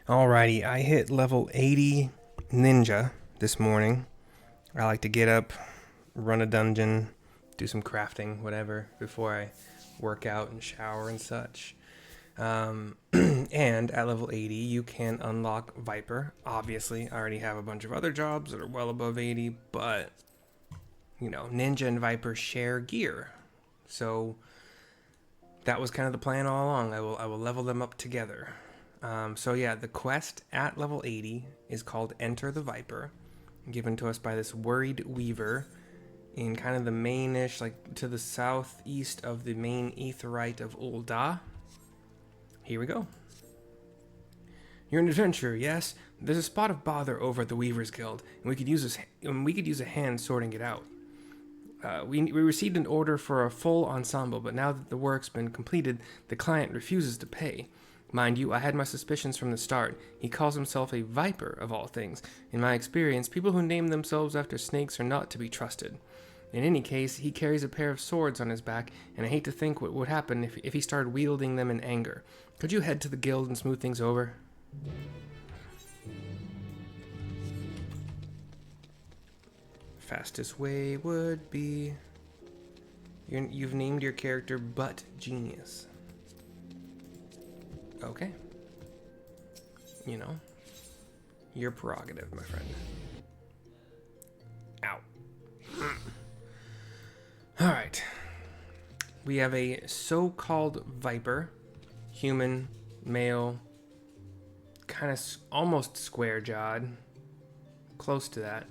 Alrighty, I hit level 80 ninja this morning. I like to get up, run a dungeon, do some crafting, whatever, before I work out and shower and such. And at level 80, you can unlock Viper. Obviously, I already have a bunch of other jobs that are well above 80, but, you know, Ninja and Viper share gear. So that was kind of the plan all along. I will level them up together. So yeah, the quest at level 80 is called Enter the Viper, given to us by this worried weaver in kind of the mainish, like to the southeast of the main aetheryte of Ul'dah. Here we go. You're an adventurer, yes? There's a spot of bother over at the Weavers Guild, and we could use a hand sorting it out. We received an order for a full ensemble, but now that the work's been completed, the client refuses to pay. Mind you, I had my suspicions from the start. He calls himself a viper, of all things. In my experience, people who name themselves after snakes are not to be trusted. In any case, he carries a pair of swords on his back, and I hate to think what would happen if he started wielding them in anger. Could you head to the guild and smooth things over? Fastest way would be... You've named your character Butt Genius. Okay. You know, your prerogative, my friend. Ow. Alright. We have a so-called viper. Human, male, kind of almost square-jawed. Close to that.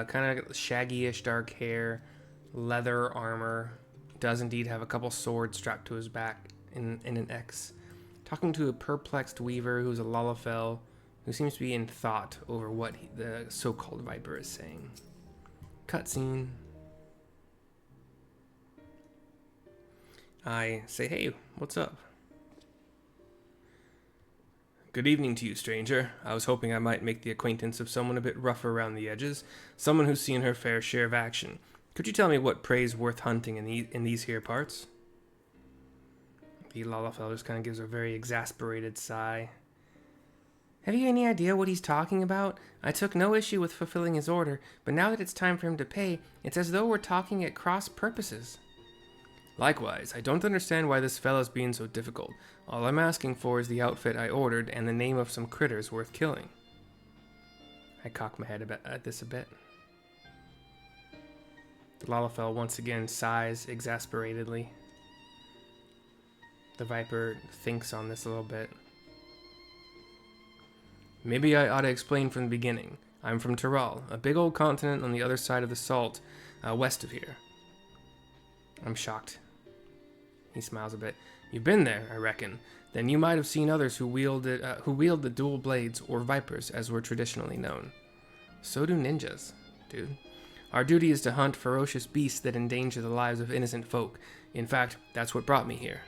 Kind of shaggy-ish dark hair, leather armor. Does indeed have a couple swords strapped to his back in an X. Talking to a perplexed weaver who's a Lalafell, who seems to be in thought over what the so-called viper is saying. Cutscene. I say, hey, what's up? Good evening to you, stranger. I was hoping I might make the acquaintance of someone a bit rougher around the edges, someone who's seen her fair share of action. Could you tell me what prey's worth hunting in these here parts? The Lalafell just kind of gives a very exasperated sigh. Have you any idea what he's talking about? I took no issue with fulfilling his order, but now that it's time for him to pay, it's as though we're talking at cross purposes. Likewise, I don't understand why this fellow's being so difficult. All I'm asking for is the outfit I ordered and the name of some critters worth killing. I cock my head at this a bit. The Lalafell once again sighs exasperatedly. The Viper thinks on this a little bit. Maybe I ought to explain from the beginning. I'm from Tyrol, a big old continent on the other side of the salt, west of here. I'm shocked. He smiles a bit. You've been there, I reckon. Then you might have seen others who wield the dual blades, or vipers, as were traditionally known. So do ninjas, dude. Our duty is to hunt ferocious beasts that endanger the lives of innocent folk. In fact, that's what brought me here.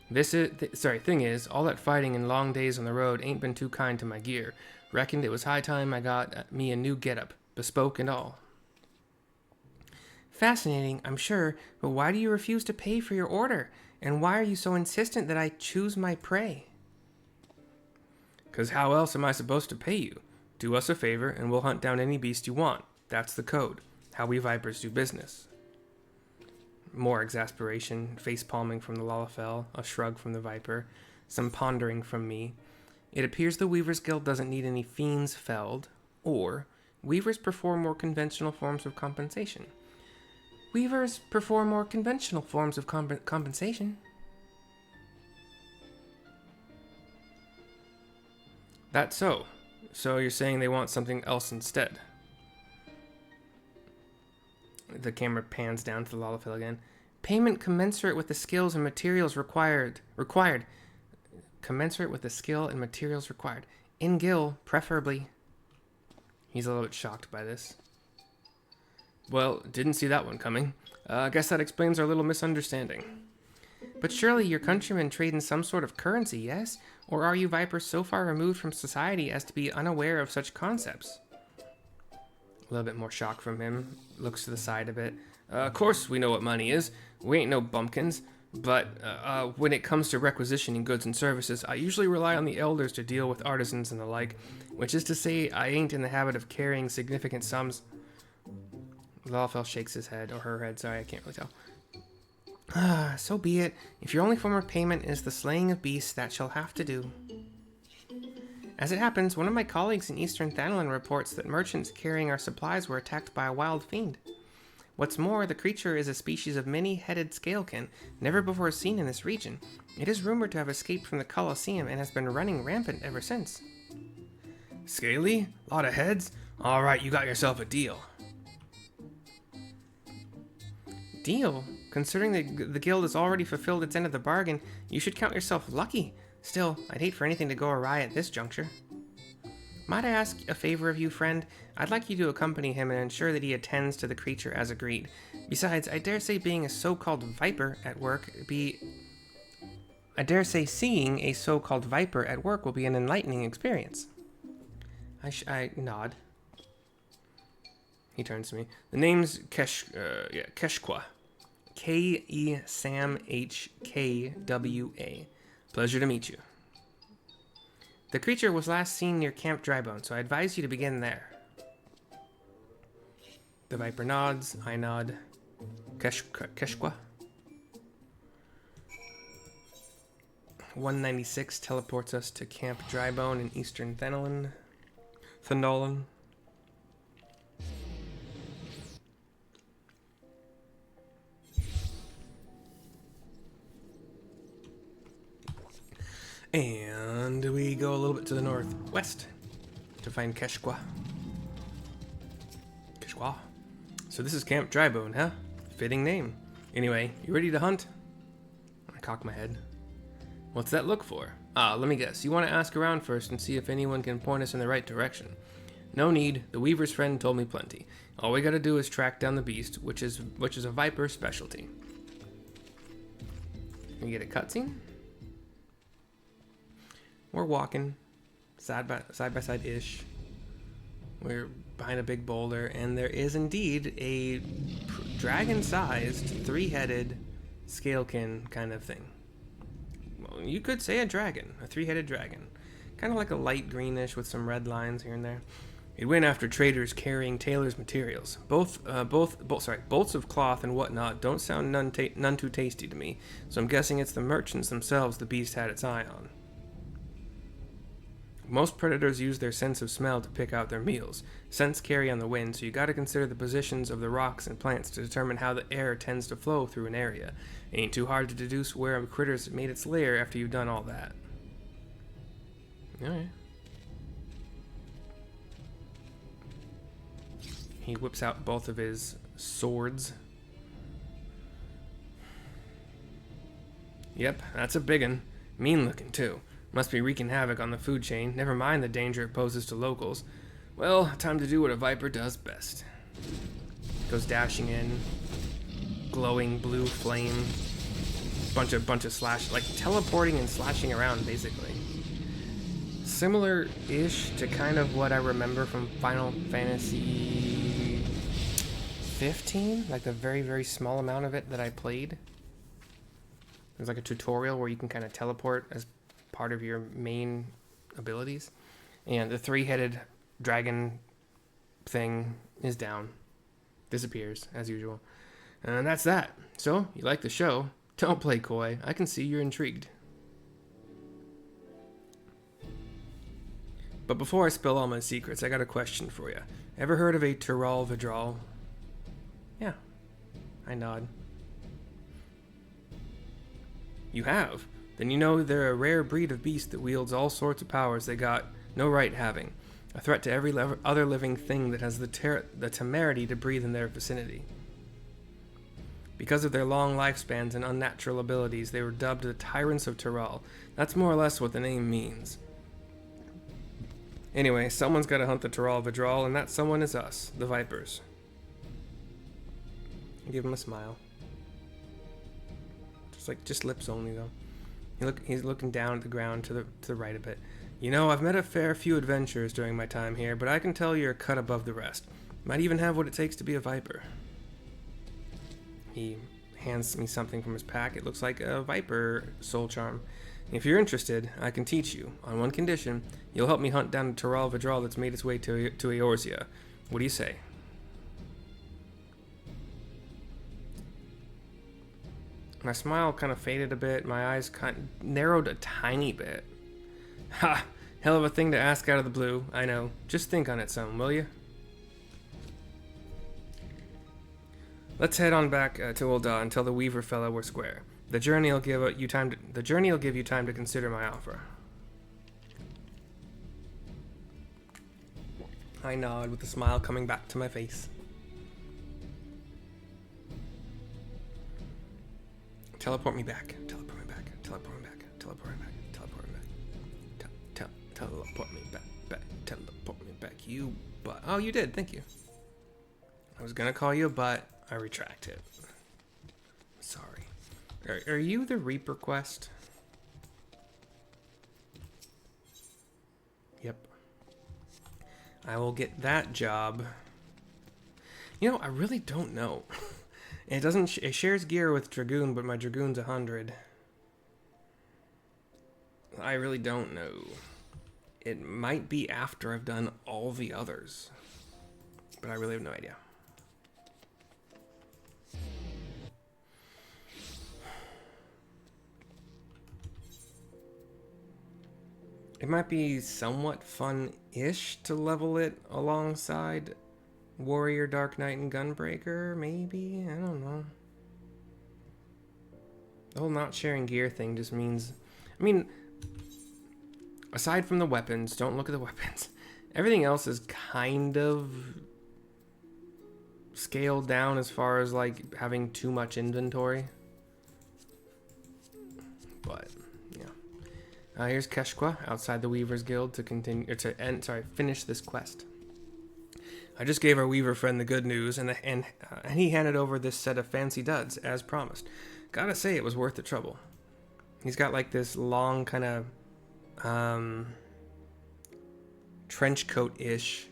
Thing is, all that fighting and long days on the road ain't been too kind to my gear. Reckoned it was high time I got me a new getup, bespoke and all. Fascinating, I'm sure, but why do you refuse to pay for your order? And why are you so insistent that I choose my prey? 'Cause how else am I supposed to pay you? Do us a favor and we'll hunt down any beast you want. That's the code. How we vipers do business. More exasperation, face-palming from the Lalafell, a shrug from the Viper, some pondering from me. It appears the Weavers Guild doesn't need any fiends felled, or weavers perform more conventional forms of compensation. Weavers perform more conventional forms of compensation. That's so. So you're saying they want something else instead? The camera pans down to the Lalafell again. Payment commensurate with the skills and materials required. Commensurate with the skill and materials required. In Gil, preferably. He's a little bit shocked by this. Well, didn't see that one coming. I guess that explains our little misunderstanding. But surely your countrymen trade in some sort of currency, yes? Or are you vipers so far removed from society as to be unaware of such concepts? A little bit more shock from him. Looks to the side a bit. Of course we know what money is. We ain't no bumpkins. But when it comes to requisitioning goods and services, I usually rely on the elders to deal with artisans and the like, which is to say I ain't in the habit of carrying significant sums. Lawfell shakes his head, or her head, sorry, I can't really tell. So be it. If your only form of payment is the slaying of beasts, that shall have to do. As it happens, one of my colleagues in Eastern Thanlin reports that merchants carrying our supplies were attacked by a wild fiend. What's more, the creature is a species of many-headed scalekin, never before seen in this region. It is rumored to have escaped from the Colosseum and has been running rampant ever since. Scaly? Lot of heads? Alright, you got yourself a deal. Deal? Considering the guild has already fulfilled its end of the bargain, you should count yourself lucky. Still, I'd hate for anything to go awry at this juncture. Might I ask a favor of you, friend? I'd like you to accompany him and ensure that he attends to the creature as agreed. Besides, I dare say being a so-called viper at work seeing a so-called viper at work will be an enlightening experience. I nod. He turns to me. The name's Keshqua. K-E-S-A-M-H-K-W-A. Pleasure to meet you. The creature was last seen near Camp Drybone, so I advise you to begin there. The viper nods. I nod. Keshqua. 196 teleports us to Camp Drybone in Eastern Thanlin. And we go a little bit to the northwest to find Keshqua. So this is Camp Drybone, huh? Fitting name. Anyway, you ready to hunt? I cock my head. What's that look for? Let me guess. You want to ask around first and see if anyone can point us in the right direction. No need. The Weaver's friend told me plenty. All we gotta do is track down the beast, which is a viper specialty. Can we get a cutscene? We're walking side by side-ish. We're behind a big boulder, and there is indeed a dragon-sized, three-headed scalekin kind of thing. Well, you could say a dragon, a three-headed dragon. Kind of like a light greenish with some red lines here and there. It went after traders carrying tailors' materials. Bolts of cloth and whatnot don't sound none too tasty to me, so I'm guessing it's the merchants themselves the beast had its eye on. Most predators use their sense of smell to pick out their meals. Scents carry on the wind, so you gotta consider the positions of the rocks and plants to determine how the air tends to flow through an area. Ain't too hard to deduce where a critter's made its lair after you've done all that. Alright. He whips out both of his swords. Yep, that's a biggin'. Mean looking too. Must be wreaking havoc on the food chain, never mind the danger it poses to locals. Well, time to do what a viper does best. Goes dashing in, glowing blue flame, bunch of slash, like teleporting and slashing around basically. Similar-ish to kind of what I remember from Final Fantasy 15, like the very, very small amount of it that I played. There's like a tutorial where you can kind of teleport as part of your main abilities, and the three-headed dragon thing is down, disappears as usual, and that's that. So you like the show? Don't play coy. I can see you're intrigued. But before I spill all my secrets, I got a question for you. Ever heard of a Tural Vidral? Yeah, I nod. You have? Then you know they're a rare breed of beast that wields all sorts of powers they got no right having. A threat to every other living thing that has the temerity to breathe in their vicinity. Because of their long lifespans and unnatural abilities, they were dubbed the Tyrants of Tural. That's more or less what the name means. Anyway, someone's got to hunt the Tural Vidral, and that someone is us, the Vipers. I give him a smile. Just lips only, though. He's looking down at the ground to the right a bit. You know, I've met a fair few adventurers during my time here, but I can tell you're a cut above the rest. Might even have what it takes to be a viper. He hands me something from his pack. It looks like a Viper soul charm. If you're interested, I can teach you, on one condition. You'll help me hunt down a Taral Vidral that's made its way to Eorzea. What do you say? My smile kind of faded a bit. My eyes kind of narrowed a tiny bit. Ha! Hell of a thing to ask out of the blue, I know. Just think on it some, will you? Let's head on back to Ul'dah and tell the Weaver fellow we're square. The journey will give you time to consider my offer. I nod with a smile coming back to my face. Teleport me back. Teleport me back. Teleport me back. Teleport me back. Teleport me back. Teleport me back. Teleport me back. You butt. Oh, you did. Thank you. I was gonna call you a butt. I retract it. Sorry. Are you the Reaper quest? Yep. I will get that job. You know, I really don't know. It doesn't. It shares gear with Dragoon, but my Dragoon's 100. I really don't know. It might be after I've done all the others, but I really have no idea. It might be somewhat fun-ish to level it alongside Warrior, Dark Knight, and Gunbreaker, maybe? I don't know. The whole not sharing gear thing just means... I mean, aside from the weapons, don't look at the weapons. Everything else is kind of scaled down as far as, like, having too much inventory. But... here's Keshqua outside the Weaver's Guild to finish this quest. I just gave our Weaver friend the good news, and he handed over this set of fancy duds as promised. Gotta say, it was worth the trouble. He's got like this long kind of trench coat-ish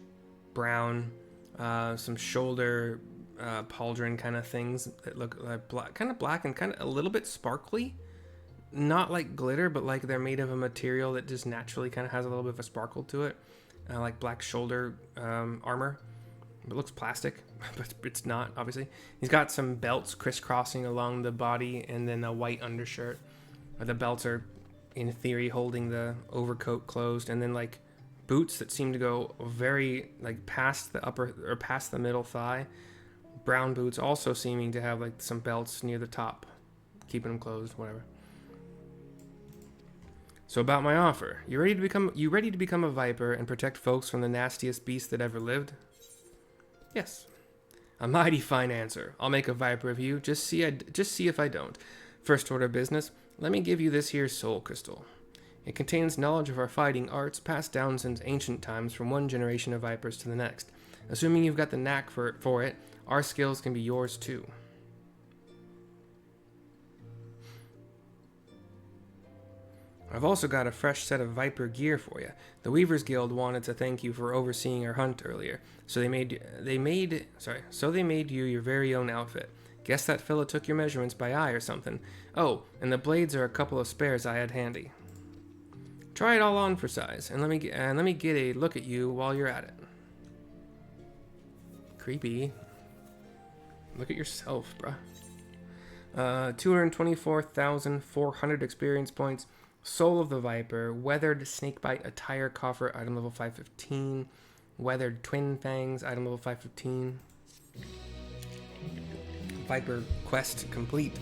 brown, some shoulder pauldron kind of things that look like kind of black and kind of a little bit sparkly. Not like glitter, but like they're made of a material that just naturally kind of has a little bit of a sparkle to it. Like black shoulder armor. It looks plastic, but it's not, obviously. He's got some belts crisscrossing along the body and then a white undershirt. The belts are, in theory, holding the overcoat closed. And then like boots that seem to go very, like past the upper, or past the middle thigh. Brown boots also seeming to have like some belts near the top. Keeping them closed, whatever. So about my offer, you ready to become a Viper and protect folks from the nastiest beast that ever lived? Yes. A mighty fine answer. I'll make a Viper of you. Just see if I don't. First order business. Let me give you this here soul crystal. It contains knowledge of our fighting arts passed down since ancient times from one generation of Vipers to the next. Assuming you've got the knack for it, our skills can be yours too. I've also got a fresh set of Viper gear for you. The Weavers Guild wanted to thank you for overseeing our hunt earlier, so they made you your very own outfit. Guess that fella took your measurements by eye or something. Oh, and the blades are a couple of spares I had handy. Try it all on for size, and let me get a look at you while you're at it. Creepy. Look at yourself, bruh. 224,400 experience points. Soul of the Viper, Weathered Snakebite Attire Coffer, item level 515. Weathered Twin Fangs, item level 515. Viper quest complete.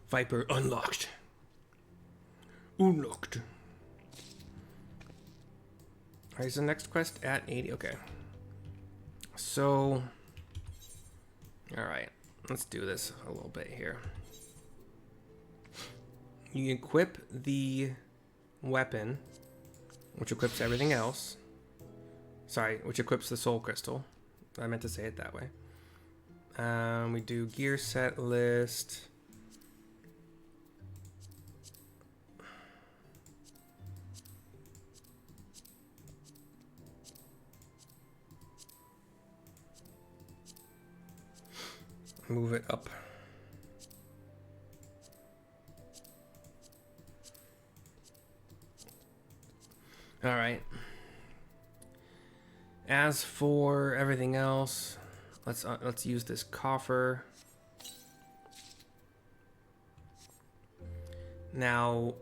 Viper unlocked. Unlocked. Alright, so next quest at 80. Okay. So, alright, let's do this a little bit here. You equip the weapon, which equips everything else. Sorry, which equips the soul crystal. I meant to say it that way. We do gear set list. Move it up. All right. As for everything else, let's use this coffer. Now,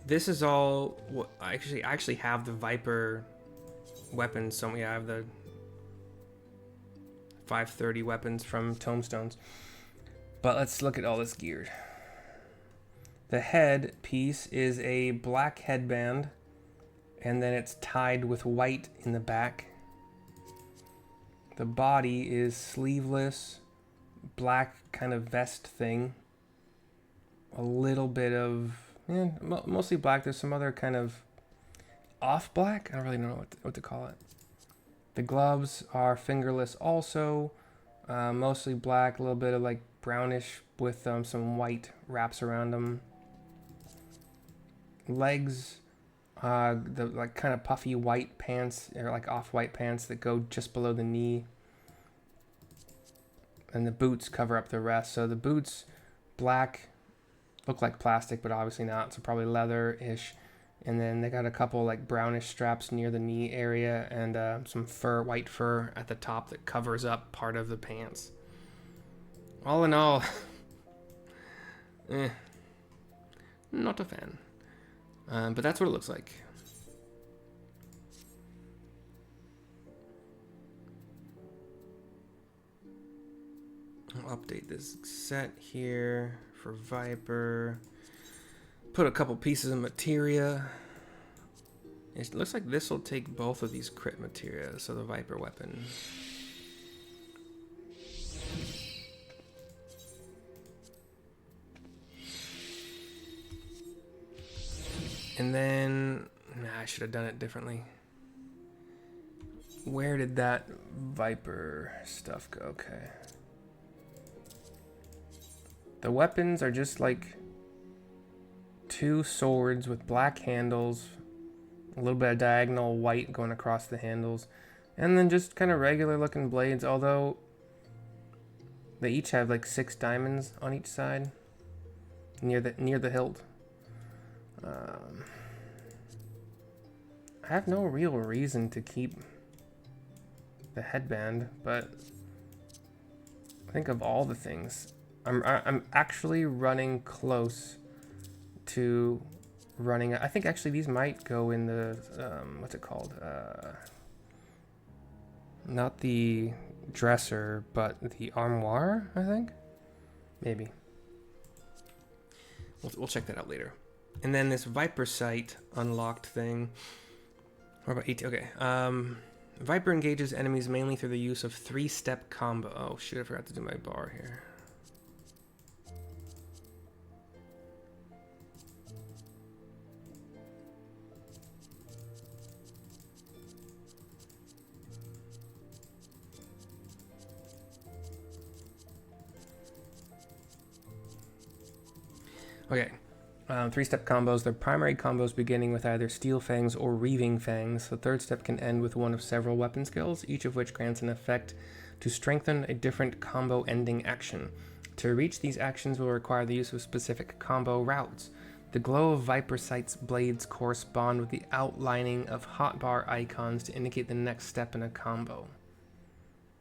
this is all what I actually have the Viper weapons. So yeah, I have the 530 weapons from Tomestones. But let's look at all this gear. The head piece is a black headband, and then it's tied with white in the back. The body is sleeveless, black kind of vest thing. A little bit of, mostly black. There's some other kind of off black. I don't really know what to call it. The gloves are fingerless also, mostly black, a little bit of like brownish with some white wraps around them. Legs, the like kind of puffy white pants, or like off-white pants that go just below the knee. And the boots cover up the rest. So the boots, black, look like plastic, but obviously not. So probably leather-ish. And then they got a couple like brownish straps near the knee area, and some fur, white fur at the top that covers up part of the pants. All in all, not a fan. But that's what it looks like. I'll update this set here for Viper. Put a couple pieces of materia. It looks like this will take both of these crit materia, so the Viper weapon. And then, I should have done it differently. Where did that Viper stuff go? Okay. The weapons are just like two swords with black handles, a little bit of diagonal white going across the handles, and then just kind of regular looking blades, although they each have like 6 diamonds on each side near the hilt. I have no real reason to keep the headband, but I think of all the things, I'm actually running close to running. I think actually these might go in the what's it called? Not the dresser, but the armoire. I think maybe. We'll check that out later. And then this Viper sight unlocked thing. What about 18? Okay. Viper engages enemies mainly through the use of 3-step combo. Oh shoot! I forgot to do my bar here. Okay, 3-step combos. They're primary combos beginning with either Steel Fangs or Reaving Fangs. The third step can end with one of several weapon skills, each of which grants an effect to strengthen a different combo ending action. To reach these actions will require the use of specific combo routes. The glow of Viper Sight's blades correspond with the outlining of hotbar icons to indicate the next step in a combo.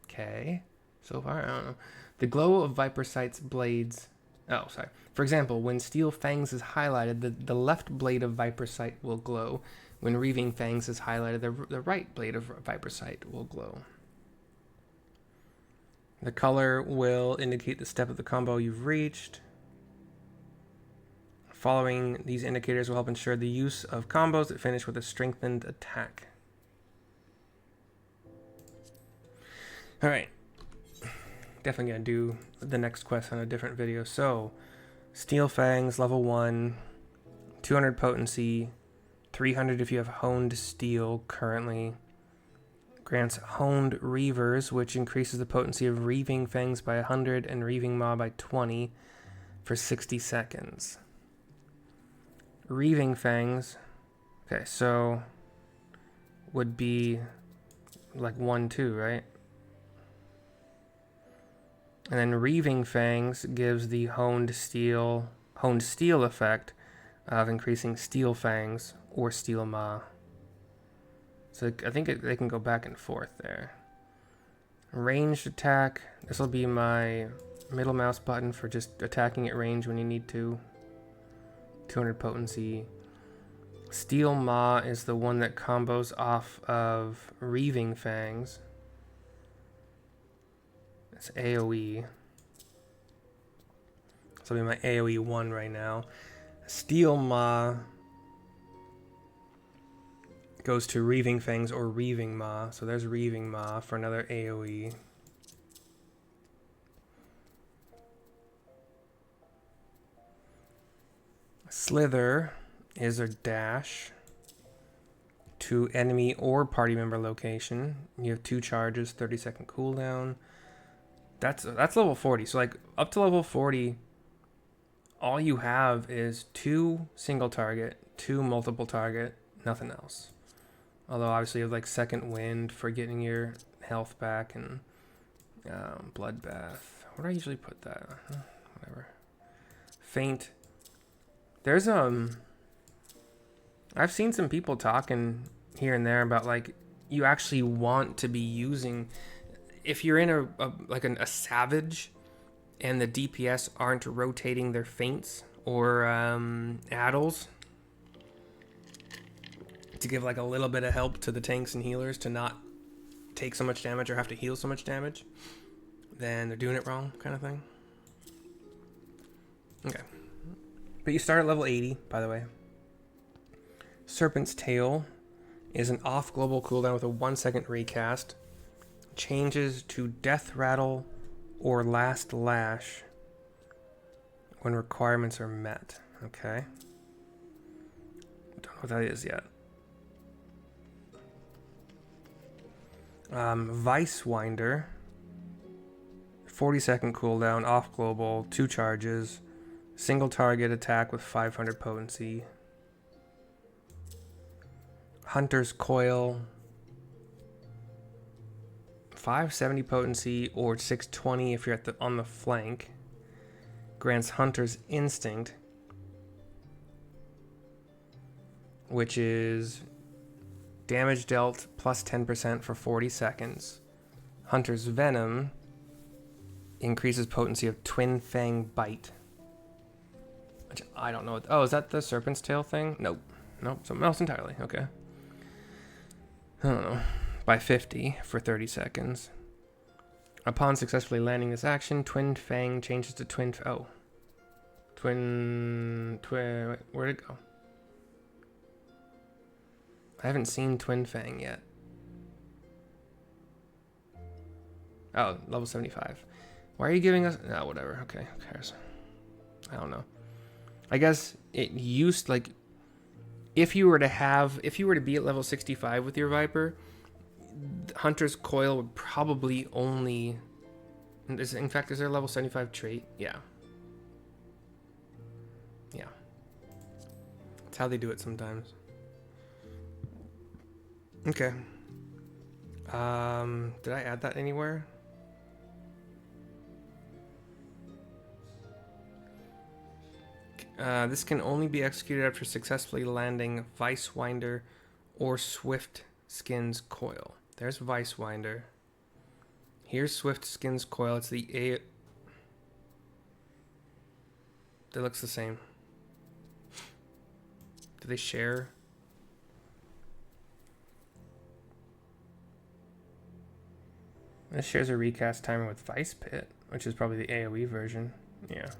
Okay, so far I don't know. The glow of Viper Sight's blades... Oh, sorry. For example, when Steel Fangs is highlighted, the left blade of Viper Sight will glow. When Reaving Fangs is highlighted, the right blade of Viper Sight will glow. The color will indicate the step of the combo you've reached. Following these indicators will help ensure the use of combos that finish with a strengthened attack. Alright. Definitely going to do the next quest on a different video. So, Steel Fangs, level 1, 200 potency, 300 if you have honed steel currently. Grants honed reavers, which increases the potency of Reaving Fangs by 100 and Reaving Maw by 20 for 60 seconds. Reaving Fangs, okay, so would be like 1-2, right? And then Reaving Fangs gives the honed steel effect of increasing steel fangs or steel maw. So I think they can go back and forth there. Ranged attack. This will be my middle mouse button for just attacking at range when you need to. 200 potency. Steel Maw is the one that combos off of Reaving Fangs. It's AoE. So it'll be my AoE 1 right now. Steel Maw goes to Reaving Fangs or Reaving Maw. So there's Reaving Maw for another AoE. Slither is a dash to enemy or party member location. You have 2 charges, 30-second cooldown. That's level 40. So like up to level 40, all you have is 2 single target, 2 multiple target, nothing else. Although obviously you have like second wind for getting your health back and bloodbath. Where do I usually put that? Whatever. Faint. There's I've seen some people talking here and there about like you actually want to be using, if you're in a savage and the DPS aren't rotating their feints or addles to give like a little bit of help to the tanks and healers to not take so much damage or have to heal so much damage, then they're doing it wrong, kind of thing. Okay. But you start at level 80, by the way. Serpent's Tail is an off global cooldown with a 1-second recast. Changes to Death Rattle or Last Lash when requirements are met. Okay. Don't know what that is yet. Vice Winder. 40-second cooldown, off global, 2 charges. Single target attack with 500 potency. Hunter's Coil. 570 potency or 620 if you're on the flank. Grants Hunter's Instinct, which is damage dealt plus 10% for 40 seconds. Hunter's Venom increases potency of Twin Fang Bite. Which I don't know what... Oh, is that the Serpent's Tail thing? Nope. Nope, something else entirely. Okay. I don't know. By 50 for 30 seconds. Upon successfully landing this action, Twin Fang changes to Twin... Oh. Wait, where'd it go? I haven't seen Twin Fang yet. Oh, level 75. Why are you giving us... No, whatever. Okay, who cares? I don't know. I guess it used, like... If you were to be at level 65 with your Viper, Hunter's Coil would probably only... In fact, is there a level 75 trait? Yeah. Yeah. That's how they do it sometimes. Okay. Did I add that anywhere? This can only be executed after successfully landing Vice Winder or Swift Skin's Coil. There's Vice Winder. Here's Swift Skin's Coil. It's the A. It looks the same. Do they share? This shares a recast timer with Vice Pit, which is probably the AoE version. Yeah.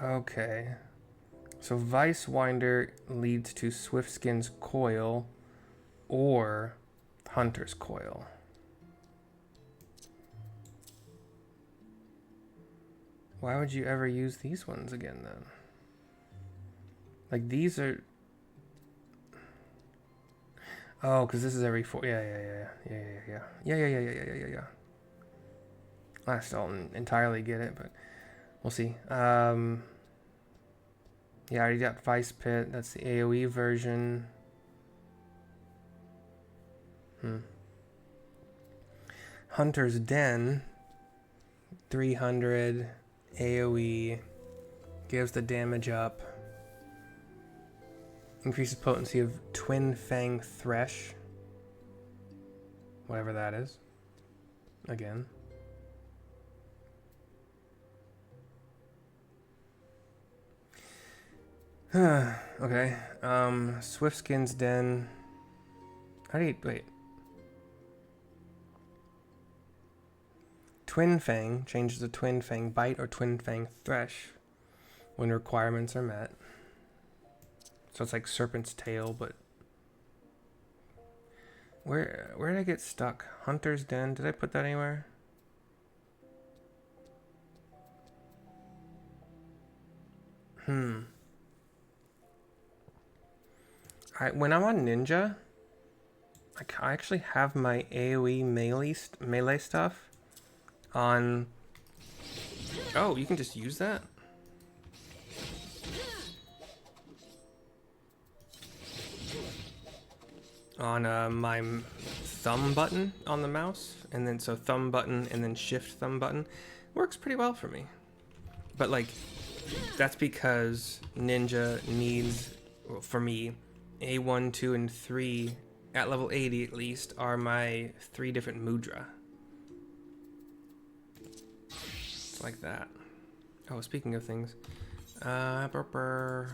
Okay. So Vice Winder leads to Swift Skin's Coil or Hunter's Coil. Why would you ever use these ones again then? Like these are... Oh, because this is every 4... Yeah. I still don't entirely get it, but we'll see. Yeah, I already got Vice Pit. That's the AoE version. Hunter's Den. 300 AoE. Gives the damage up. Increases potency of Twin Fang Thresh. Whatever that is. Again. Okay. Swiftskin's Den. How do you... Wait. Twin Fang changes to Twin Fang Bite or Twin Fang Thresh when requirements are met. So it's like Serpent's Tail, but... Where did I get stuck? Hunter's Den. Did I put that anywhere? When I'm on Ninja, I actually have my AoE melee stuff on... Oh, you can just use that? On my thumb button on the mouse, and then so thumb button and then shift thumb button works pretty well for me. But like, that's because Ninja needs, well, for me, A1, 2, and 3 at level 80 at least are my 3 different mudra. It's like that. Oh, speaking of things, VPR,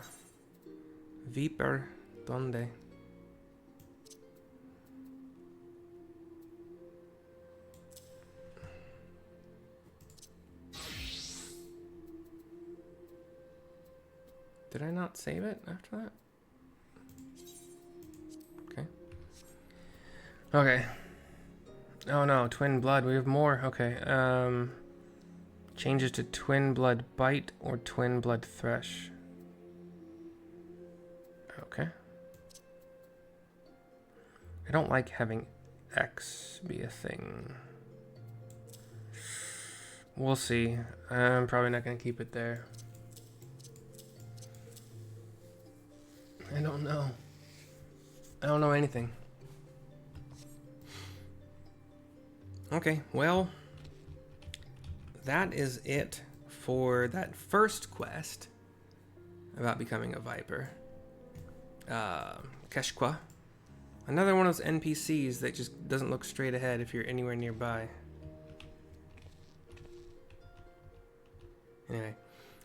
¿dónde? Did I not save it after that? Okay. Okay. Oh no, Twin Blood. We have more. Okay. Changes to Twin Blood Bite or Twin Blood Thresh. Okay. I don't like having X be a thing. We'll see. I'm probably not going to keep it there. I don't know. I don't know anything. Okay, well, that is it for that first quest about becoming a Viper. Keshqua. Another one of those NPCs that just doesn't look straight ahead if you're anywhere nearby. Anyway.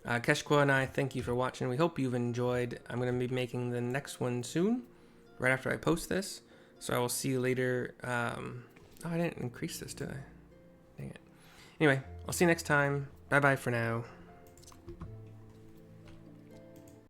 Keshqua and I thank you for watching. We hope you've enjoyed. I'm going to be making the next one soon, right after I post this. So I will see you later. Oh, I didn't increase this, did I? Dang it. Anyway, I'll see you next time. Bye-bye for now.